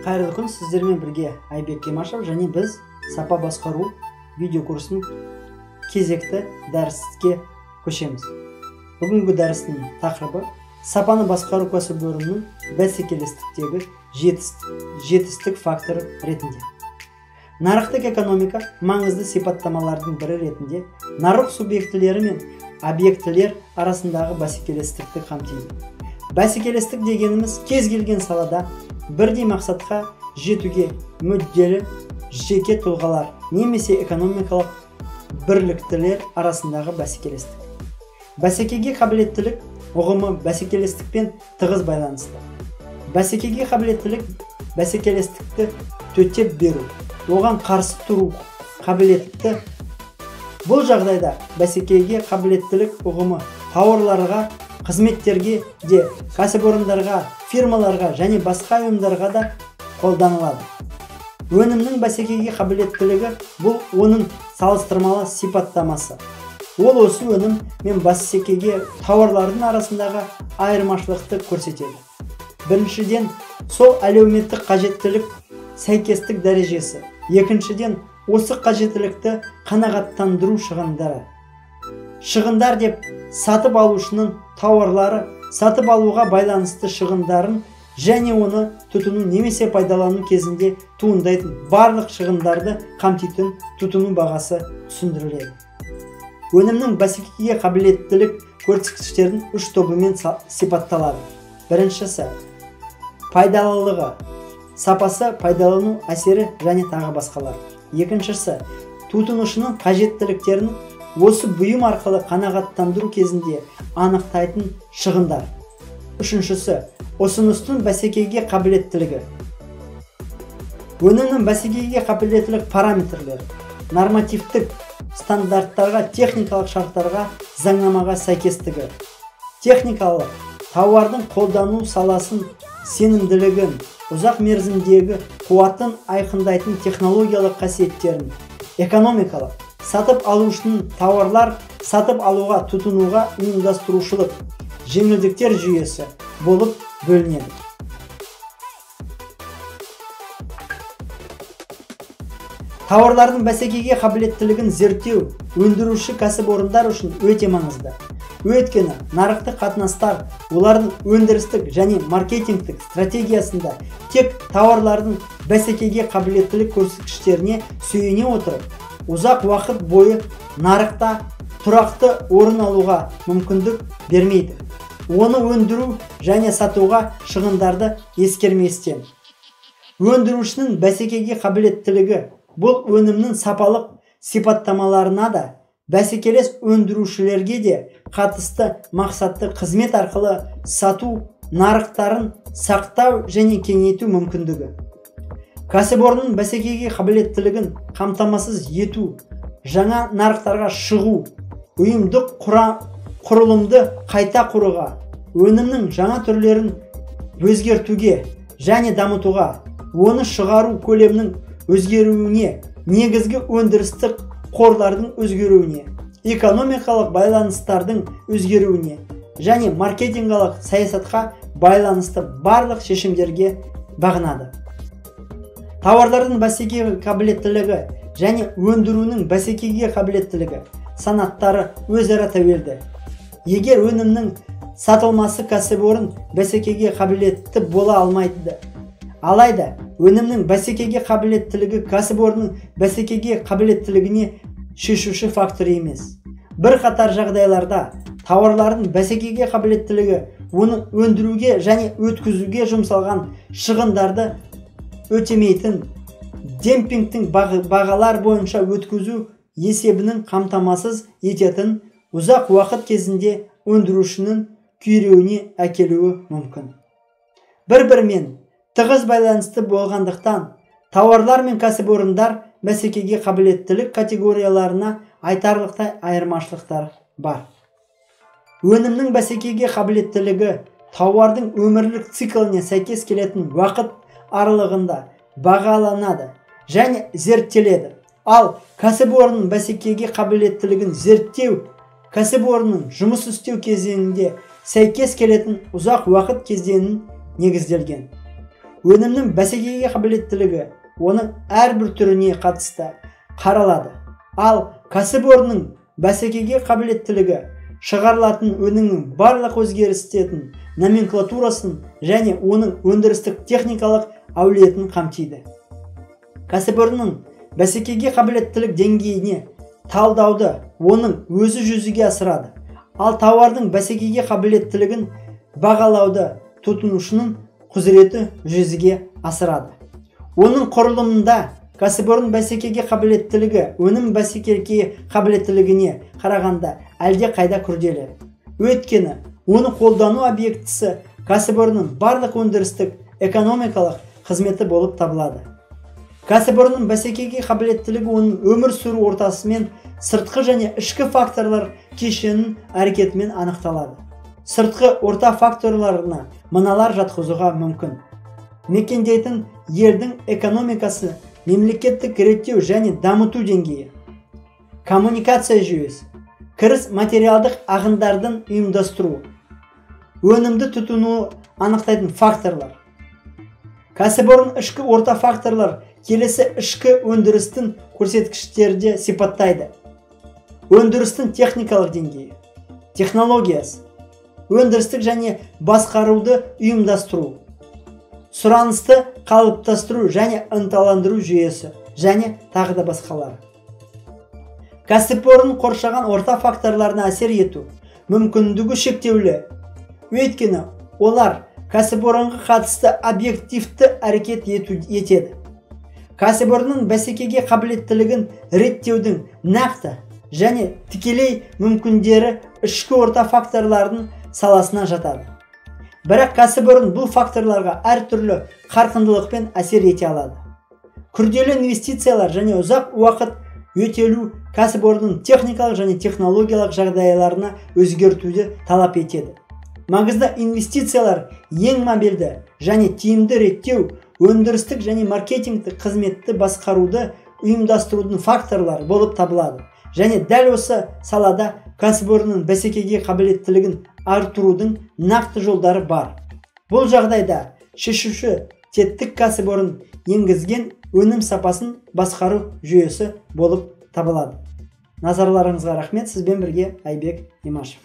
Қайырлы күн, сіздермен бірге Айбек Кемашев, және біз сапа басқару видео курсының кезекті дәріске көшеміз. Бүгінгі дәрістің тақырыбы сапаны басқару кәсіпорынның бәсекелестіктегі жетістік факторы ретінде. Нарықтық экономика маңызды сипаттамалардың бірі ретінде нарық субъектілері мен объектілер арасындағы бәсекелестікті қамтиды. Бәсекелестік дегеніміз кез келген салада бірдей мақсатқа жетуге мүдделі жеке тұлғалар немесе экономикалық бірліктілер арасындағы бәсекелестік. Бәсекеге қабілеттілік ұғымы бәсекелестікпен тығыз байланысты. Бәсекеге қабілеттілік бәсекелестікті төтеп беру, оған қарсы тұру қабілетті. Бұл жағдайда бәсекеге қабілеттілік ұғымы тауарларға, қызметтерге де, кәсіпорындарға, фирмаларға және басқа ұйымдарға да қолданылады. Өнімнің бәсекеге қабілеттілігі бұл оның салыстырмалы сипаттамасы. Ол осы өнім мен бәсекеге тауарлардың арасындағы айырмашылықты көрсетеді. Біріншіден, сол әлеуметтік қажеттілік сәйкестік дәрежесі. Екіншіден, осы қажеттілікті қанағаттандыру шығындары. Шығындар деп сатып алушының тауарлары сатып алуға байланысты шығындарын және оны тұтыну немесе пайдалану кезінде туындайтын барлық шығындарды қамтитын тұтыну бағасы түсіндіріледі. Өнімнің бәсекеге қабілеттілік көрсеткіштердің үш тобымен сипатталады. Біріншісі пайдалылығы, сапасы, пайдалану әсері және тағы басқалар. Екіншісі тұтынушының қажеттіліктерін осы бұйым арқылы қанағаттандыру кезінде анықтайтын шығындар. Үшіншісі ұсыныстың бәсекеге қабілеттілігі. Өнімнің бәсекеге қабілеттілік параметрлері: нормативтік стандарттарға, техникалық шарттарға, заңнамаға сәйкестігі. Техникалық тауардың қолдану саласын, сенімділігін, ұзақ мерзімдегі қуатын айқындайтын технологиялық қасиеттерін. Экономикалық сатып алушының тауарлар сатып алуға, тұтынуға ұйымдастырушылық, жеңілдіктер жүйесі болып бөлінеді. Тауарлардың бәсекеге қабілеттілігін зерттеу өндіруші кәсіпорындар үшін өте маңызды. Өйткені нарықтық қатынастар олардың өндірістік және маркетингтік стратегиясында тек тауарлардың бәсекеге қабілеттілік көрсеткіштеріне сүйене отырып, ұзақ уақыт бойы нарықта тұрақты орын алуға мүмкіндік бермейді. Оны өндіру және сатуға шығындарды ескерместен. Өндірушінің бәсекеге қабілеттілігі бұл өнімнің сапалық сипаттамаларына да, бәсекелес өндірушілерге де қатысты мақсатты қызмет арқылы сату нарықтарын сақтау және кеңейту мүмкіндігі. Кәсіпорынның бәсекеге қабілеттілігін қамтамасыз ету, жаңа нарықтарға шығу, ұйымдық құрылымды қайта құруға, өнімнің жаңа түрлерін өзгертуге және дамытуға, оны шығару көлемінің өзгеруіне, негізгі өндірістік қорлардың өзгеруіне, экономикалық байланыстардың өзгеруіне және маркетингалық саясатқа байланысты барлық шешімдерге бағынады. Тауарлардың бәсекеге қабілеттілігі және өндіруінің бәсекеге қабілеттілігі санаттары өзара тәуелді. Егер өнімнің сатылмасы кәсіпорын бәсекеге қабілетті бола алмайды. Алайда өнімнің бәсекеге қабілеттілігі кәсіпорынның бәсекеге қабілеттілігіне шешуші фактор емес. Бірқатар жағдайларда тауарлардың бәсекеге қабілеттілігі оны өндіруге және өткізуге жұмсалған шығындарды өтемейтін, демпингтің бағалар бойынша өткізу есебінің қамтамасыз ететін ұзақ уақыт кезінде өндірушінің күйреуіне әкелуі мүмкін. Бір-бірімен тығыз байланысты болғандықтан, тауарлар мен кәсіпорындар бәсекеге қабілеттілік категорияларына айтарлықтай айырмашылықтар бар. Өнімнің бәсекеге қабілеттілігі тауардың өмірлік цикліне сәйкес келетін уақыт аралығында бағаланады және зерттеледі. Ал кәсіпорынның бәсекеге қабілеттілігін зерттеу кәсіпорынның жұмыс істеу кезеңінде сәйкес келетін ұзақ уақыт кезеңін негізделген. өнімнің бәсекеге қабілеттілігі оның әрбір түріне қатысты қаралады. Ал кәсіпорынның бәсекеге қабілеттілігі шығарылатын өнімнің барлық өзгерістердің номенклатурасын және оның өндірістік техникалық әулетін қамтиды. Кәсіпорынның бәсекеге қабілеттілік деңгейіне талдауды оның өзі жүзеге асырады. Ал тауардың бәсекеге қабілеттілігін бағалауды тұтынушының құзыреті жүзеге асырады. Оның құрылымында кәсіпорын бәсекеге қабілеттілігі өнім бәсекеге қабілеттілігіне қарағанда әлде қайда күрделі. Өйткені оны қолдану объектісі кәсіпорынның барлық өндірістік экономикалық қызметі болып табылады. Кәсіпорынның бәсекеге қабілеттілігі оның өмір сүру ортасымен сыртқы және ішкі факторлар кешенінің әрекетімен анықталады. Сыртқы орта факторларына мыналар жатқызуға мүмкін: мекендейтін елдің экономикасы, мемлекеттік реттеу және дамыту деңгейі, коммуникация жүйесі, кіріс материалдық ағындардың ұйымдастыру, өнімді тұтыну анықтайтын факторлар. Кәсіпорын ішкі орта факторлар келесі ішкі өндірістің көрсеткіштерде сипаттайды: өндірістің техникалық деңгейі, технологиясы, өндірістік және басқаруды ұйымдастыру, сұранысты қалыптастыру және ынталандыру жүйесі және тағы да басқалары. Кәсіпорын қоршаған орта факторларына әсер ету мүмкіндігі шектеулі, өйткені олар кәсіпорынға қатысты объективті әрекет етеді. Кәсіпорынның бәсекеге қабілеттілігін реттеудің нақты және тікелей мүмкіндері ішкі орта факторлардың саласына жатады. Бірақ кәсіпорын бұл факторларға әртүрлі қарқындылықпен әсер ете алады. Күрделі инвестициялар және ұзақ уақыт өтелу кәсіпорынның техникалық және технологиялық жағдайларына өзгертуді талап етеді. Маңызды инвестициялар ең мобильді және тиімді реттеу, өндірістік және маркетингтік қызметті басқаруды ұйымдастырудың факторлары болып табылады. Және дәл осы салада кәсіпорынның бәсекеге қабілеттілігін арттырудың нақты жолдары бар. Бұл жағдайда шешуші тетік кәсіпорын енгізген өнім сапасын басқару жүйесі болып табылады. Назарларыңызға рахмет. Сізбен бірге Айбек Имашев.